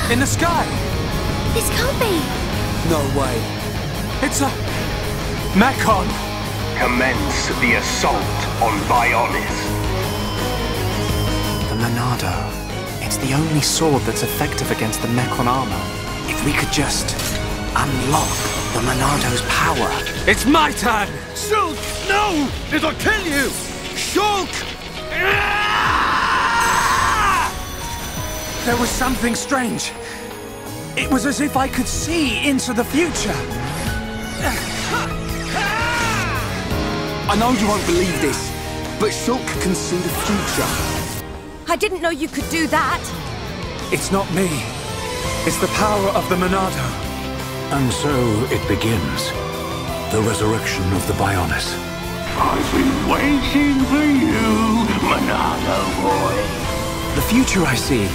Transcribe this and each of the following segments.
In the sky! This can't be! No way. It's a... Mechon! Commence the assault on Bionis. The Monado. It's the only sword that's effective against the Mechon armor. If we could just unlock the Monado's power. It's my turn! Shulk! No! It'll kill you! Shulk! There was something strange. It was as if I could see into the future. I know you won't believe this, but Shulk can see the future. I didn't know you could do that! It's not me. It's the power of the Monado. And so it begins. The resurrection of the Bionis. I've been waiting for you, Monado boy. The future I see,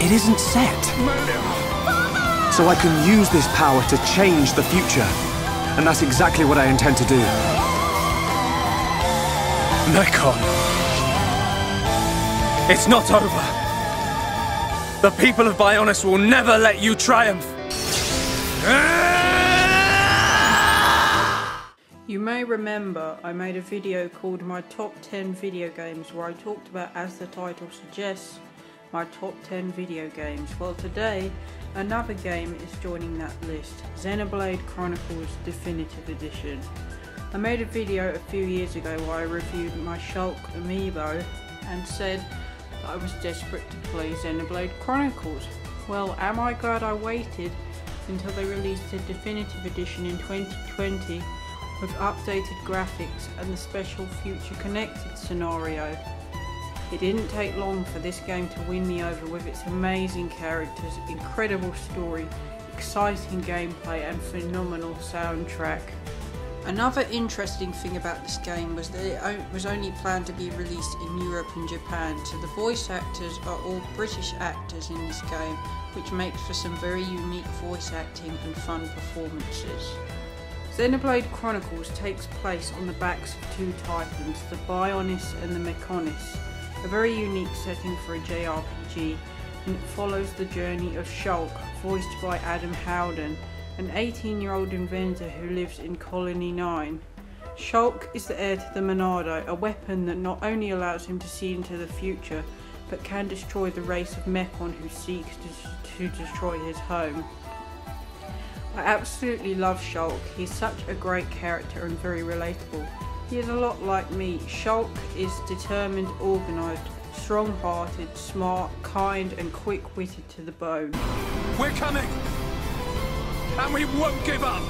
it isn't set. So I can use this power to change the future. And that's exactly what I intend to do. Mechon. It's not over. The people of Bionis will never let you triumph. You may remember I made a video called My Top 10 Video Games where I talked about, as the title suggests, my top 10 video games. Well, today another game is joining that list, Xenoblade Chronicles Definitive Edition. I made a video a few years ago where I reviewed my Shulk amiibo and said that I was desperate to play Xenoblade Chronicles. Well, am I glad I waited until they released a definitive edition in 2020 with updated graphics and the special future connected scenario. It didn't take long for this game to win me over with its amazing characters, incredible story, exciting gameplay and phenomenal soundtrack. Another interesting thing about this game was that it was only planned to be released in Europe and Japan, so the voice actors are all British actors in this game, which makes for some very unique voice acting and fun performances. Xenoblade Chronicles takes place on the backs of two titans, the Bionis and the Mechonis, a very unique setting for a JRPG, and it follows the journey of Shulk, voiced by Adam Howden, an 18-year-old inventor who lives in Colony 9. Shulk is the heir to the Monado, a weapon that not only allows him to see into the future, but can destroy the race of Mechon who seeks to destroy his home. I absolutely love Shulk. He's such a great character and very relatable. He is a lot like me. Shulk is determined, organised, strong-hearted, smart, kind and quick-witted to the bone. We're coming! And we won't give up!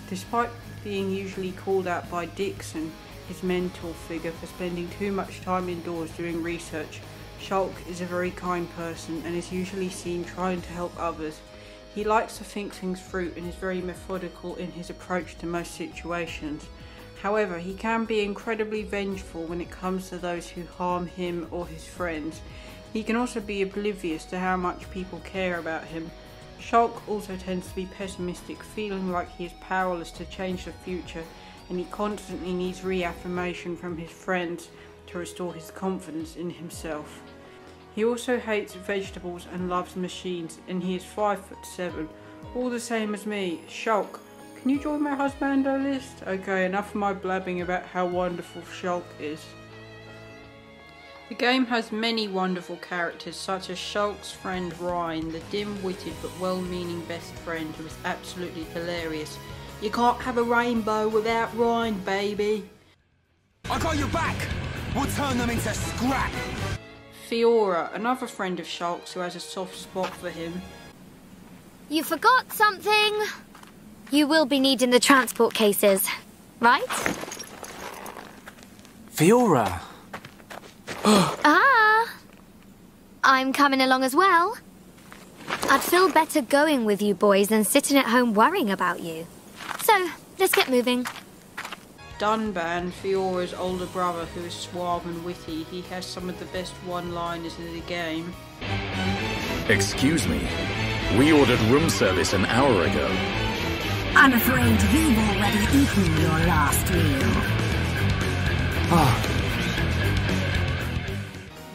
Despite being usually called out by Dixon, his mentor figure, for spending too much time indoors doing research, Shulk is a very kind person and is usually seen trying to help others. He likes to think things through and is very methodical in his approach to most situations. However, he can be incredibly vengeful when it comes to those who harm him or his friends. He can also be oblivious to how much people care about him. Shulk also tends to be pessimistic, feeling like he is powerless to change the future, and he constantly needs reaffirmation from his friends to restore his confidence in himself. He also hates vegetables and loves machines, and he is 5'7", all the same as me. Shulk, can you join my husbando list? Okay, enough of my blabbing about how wonderful Shulk is. The game has many wonderful characters, such as Shulk's friend Ryan, the dim-witted but well-meaning best friend who is absolutely hilarious. You can't have a rainbow without Ryan, baby. I got your back! We'll turn them into scrap! Fiora, another friend of Shulk's who has a soft spot for him. You forgot something. You will be needing the transport cases, right? Fiora! Ah! I'm coming along as well. I'd feel better going with you boys than sitting at home worrying about you. So, let's get moving. Dunban, Fiora's older brother, who is suave and witty. He has some of the best one-liners in the game. Excuse me. We ordered room service an hour ago. I'm afraid you've already eaten your last meal.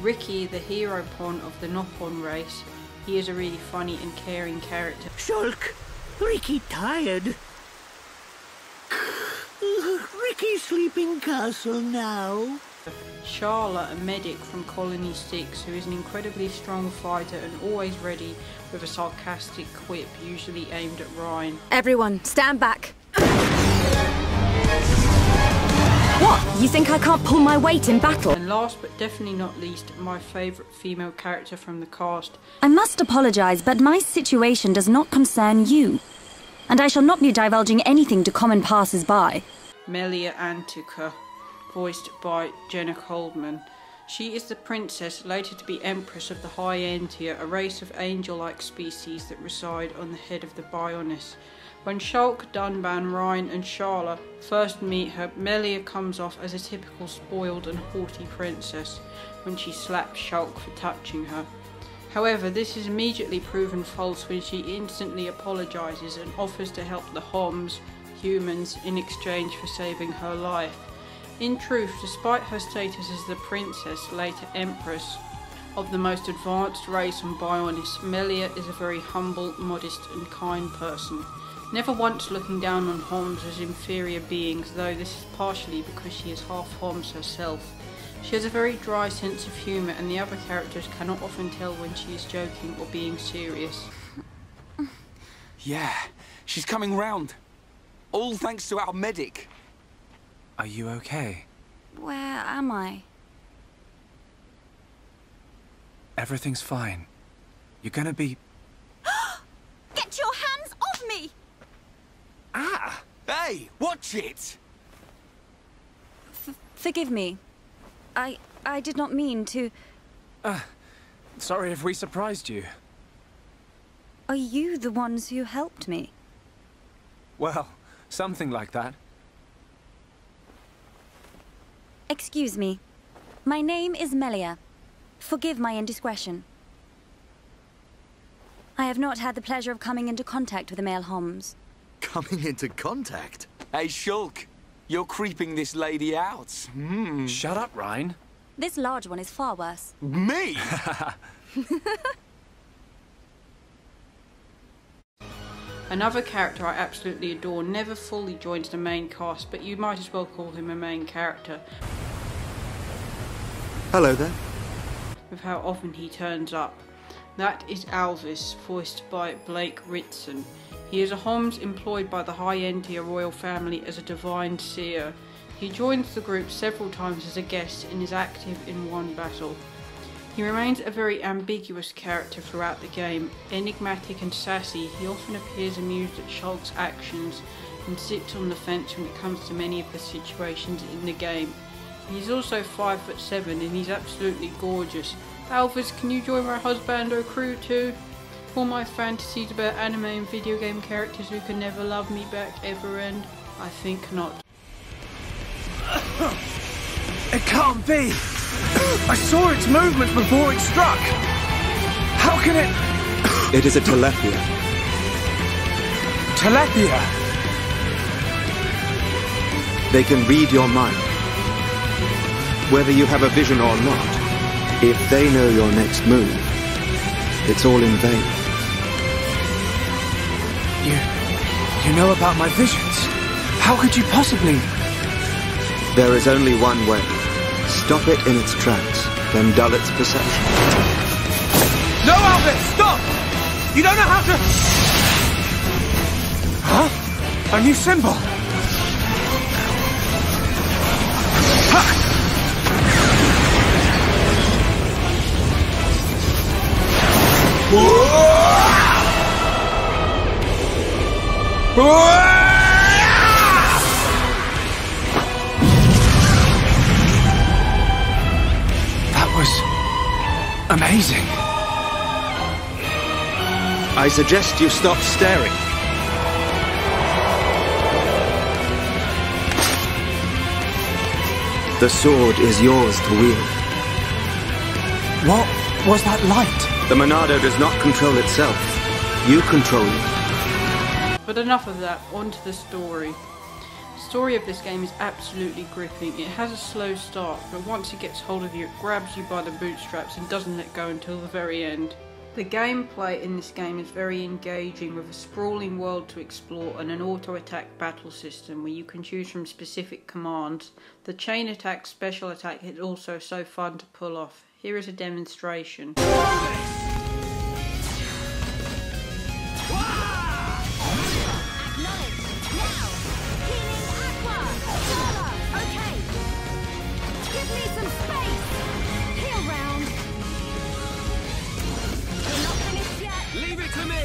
Ricky, the hero pawn of the Nopon race, he is a really funny and caring character. Shulk, Ricky tired. Ricky sleeping castle now. Charlotte, a medic from Colony 6, who is an incredibly strong fighter and always ready with a sarcastic quip, usually aimed at Ryan. Everyone, stand back. What? You think I can't pull my weight in battle? And last but definitely not least, my favourite female character from the cast. I must apologise, but my situation does not concern you. And I shall not be divulging anything to common passers-by. Melia Antuca, voiced by Jenna Coleman. She is the princess, later to be empress of the High Entia, a race of angel-like species that reside on the head of the Bionis. When Shulk, Dunban, Ryan and Sharla first meet her, Melia comes off as a typical spoiled and haughty princess when she slaps Shulk for touching her. However, this is immediately proven false when she instantly apologises and offers to help the Homs, humans, in exchange for saving her life. In truth, despite her status as the princess, later empress, of the most advanced race on Bionis, Melia is a very humble, modest and kind person, never once looking down on Homs as inferior beings, though this is partially because she is half Homs herself. She has a very dry sense of humour and the other characters cannot often tell when she is joking or being serious. Yeah, she's coming round. All thanks to our medic. Are you okay? Where am I? Everything's fine. You're gonna be... Get your hands off me! Ah! Hey, watch it! Forgive me. I did not mean to... Sorry if we surprised you. Are you the ones who helped me? Well, something like that. Excuse me. My name is Melia. Forgive my indiscretion. I have not had the pleasure of coming into contact with the male Homs. Coming into contact? Hey, Shulk, you're creeping this lady out. Shut up, Ryan. This large one is far worse. Me? Another character I absolutely adore never fully joins the main cast, but you might as well call him a main character. Hello there. With how often he turns up. That is Alvis, voiced by Blake Ritson. He is a Homs employed by the High Entia royal family as a divine seer. He joins the group several times as a guest and is active in one battle. He remains a very ambiguous character throughout the game. Enigmatic and sassy, he often appears amused at Shulk's actions and sits on the fence when it comes to many of the situations in the game. He's also 5'7" and he's absolutely gorgeous. Alvis, can you join my husbando crew too? All my fantasies about anime and video game characters who can never love me back ever end? I think not. It can't be! I saw its movements before it struck! How can it... It is a telepia. Telepia? They can read your mind. Whether you have a vision or not, if they know your next move, it's all in vain. You know about my visions? How could you possibly... There is only one way. Stop it in its tracks, then dull its perception. No, Alvis! Stop! You don't know how to... Huh? A new symbol? Ha! That was amazing. I suggest you stop staring. The sword is yours to wield. What was that light? The Monado does not control itself. You control it. But enough of that, on to the story. story of this game is absolutely gripping. It has a slow start, but once it gets hold of you, it grabs you by the bootstraps and doesn't let go until the very end. The gameplay in this game is very engaging, with a sprawling world to explore and an auto-attack battle system where you can choose from specific commands. The chain attack special attack is also so fun to pull off. Here is a demonstration. Leave it to me!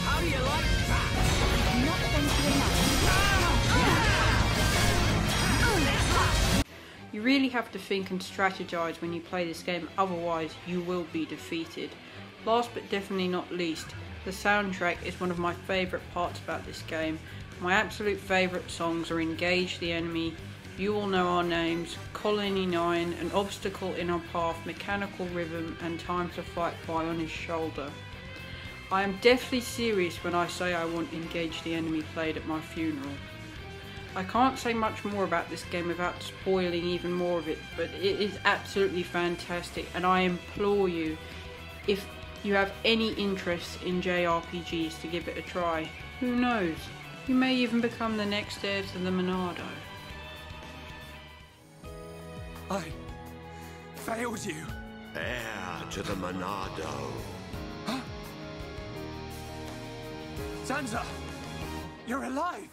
How do you like that? Not enough. You really have to think and strategize when you play this game, otherwise you will be defeated. Last but definitely not least, the soundtrack is one of my favourite parts about this game. My absolute favourite songs are Engage the Enemy, You All Know Our Names, Colony 9, An Obstacle in Our Path, Mechanical Rhythm, and Time to Fight by On His Shoulder. I am deathly serious when I say I want Engage the Enemy played at my funeral. I can't say much more about this game without spoiling even more of it, but it is absolutely fantastic, and I implore you, if you have any interest in JRPGs, to give it a try. Who knows? You may even become the next heir to the Monado. I failed you. Heir to the Monado. Huh? Zanza, you're alive.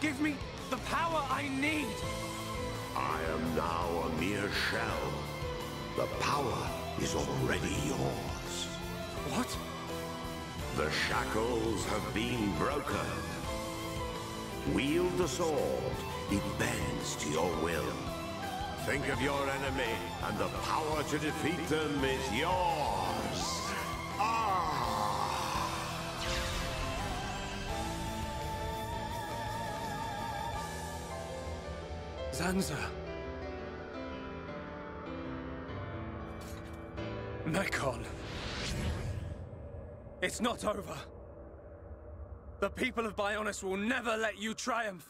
Give me the power I need. I am now a mere shell. The power is already yours. What? The shackles have been broken. Wield the sword. It bends to your will. Think of your enemy, and the power to defeat them is yours. Zanza. Mekon. It's not over. The people of Bionis will never let you triumph.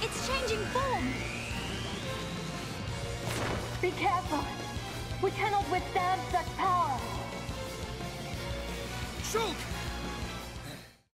It's changing form! Be careful! We cannot withstand such power! Shulk!